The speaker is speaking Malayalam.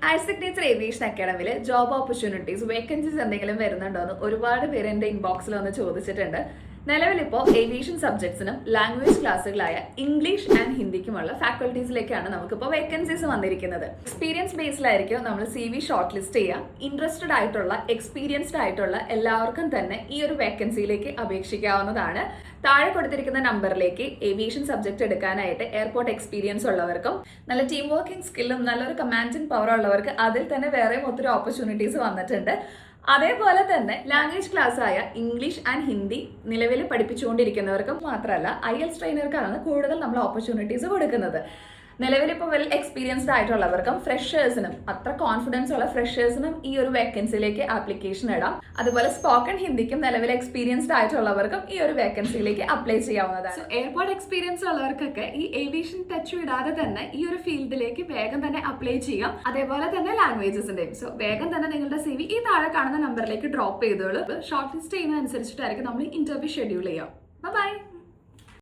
ഹയർസിഗ്നേച്ചർ ഏവിയേഷൻ അക്കാഡമിയിൽ ജോബ് ഓപ്പർച്യൂണിറ്റീസ് വേക്കൻസീസ് എന്തെങ്കിലും വരുന്നുണ്ടോ എന്ന് ഒരുപാട് പേര് എൻ്റെ ഇൻബോക്സിൽ വന്ന് ചോദിച്ചിട്ടുണ്ട്. നിലവിലിപ്പോൾ ഏവിയേഷൻ സബ്ജക്ട്സിനും ലാംഗ്വേജ് ക്ലാസ്സുകളായ ഇംഗ്ലീഷ് ആൻഡ് ഹിന്ദിക്കുമുള്ള ഫാക്കൽറ്റീസിലേക്കാണ് നമുക്കിപ്പോൾ വേക്കൻസീസ് വന്നിരിക്കുന്നത്. എക്സ്പീരിയൻസ് ബേസിലായിരിക്കും നമ്മൾ CV ഷോർട്ട് ലിസ്റ്റ് ചെയ്യുക. ഇൻട്രസ്റ്റഡ് ആയിട്ടുള്ള എക്സ്പീരിയൻസ്ഡ് ആയിട്ടുള്ള എല്ലാവർക്കും തന്നെ ഈ ഒരു വേക്കൻസിയിലേക്ക് അപേക്ഷിക്കാവുന്നതാണ്. താഴെ കൊടുത്തിരിക്കുന്ന നമ്പറിലേക്ക് ഏവിയേഷൻ സബ്ജക്ട് എടുക്കാനായിട്ട് എയർപോർട്ട് എക്സ്പീരിയൻസ് ഉള്ളവർക്കും നല്ല ടീം വർക്കിംഗ് സ്കില്ലും നല്ലൊരു കമാൻഡിംഗ് പവർ ഉള്ളവർക്ക് അതിൽ തന്നെ വേറെയും ഒത്തിരി ഓപ്പർച്യൂണിറ്റീസ് വന്നിട്ടുണ്ട്. അതേപോലെ തന്നെ ലാംഗ്വേജ് ക്ലാസ് ആയ ഇംഗ്ലീഷ് ആൻഡ് ഹിന്ദി നിലവിൽ പഠിപ്പിച്ചുകൊണ്ടിരിക്കുന്നവർക്കും മാത്രമല്ല IELTS ട്രെയിനർക്കാണ് കൂടുതൽ നമ്മൾ ഓപ്പർച്യൂണിറ്റീസ് കൊടുക്കുന്നത്. നിലവിലിപ്പോൾ വെൽ എക്സ്പീരിയൻസ്ഡ് ആയിട്ടുള്ളവർക്കും ഫ്രഷേഴ്സിനും അത്ര കോൺഫിഡൻസ് ഉള്ള ഫ്രഷേഴ്സിനും ഈ ഒരു വേക്കൻസിയിലേക്ക് ആപ്ലിക്കേഷൻ ഇടാം. അതുപോലെ സ്പോക്കൺ ഹിന്ദിക്കും നിലവിൽ എക്സ്പീരിയൻസ്ഡ് ആയിട്ടുള്ളവർക്കും ഈ ഒരു വേക്കൻസിയിലേക്ക് അപ്ലൈ ചെയ്യാവുന്നതാണ്. എയർപോർട്ട് എക്സ്പീരിയൻസ് ഉള്ളവർക്കൊക്കെ ഈ ഏവിയേഷൻ ടച്ച് വിടാതെ തന്നെ ഈ ഒരു ഫീൽഡിലേക്ക് വേഗം തന്നെ അപ്ലൈ ചെയ്യാം. അതേപോലെ തന്നെ ലാംഗ്വേജസിന്റെയും. സോ വേഗം തന്നെ നിങ്ങളുടെ CV ഈ താഴെ കാണുന്ന നമ്പറിലേക്ക് ഡ്രോപ്പ് ചെയ്തോളൂ. ഷോർട്ട് ലിസ്റ്റ് ചെയ്യുന്നതനുസരിച്ചിട്ടായിരിക്കും നമ്മൾ ഇന്റർവ്യൂ ഷെഡ്യൂൾ ചെയ്യാം. ബൈ.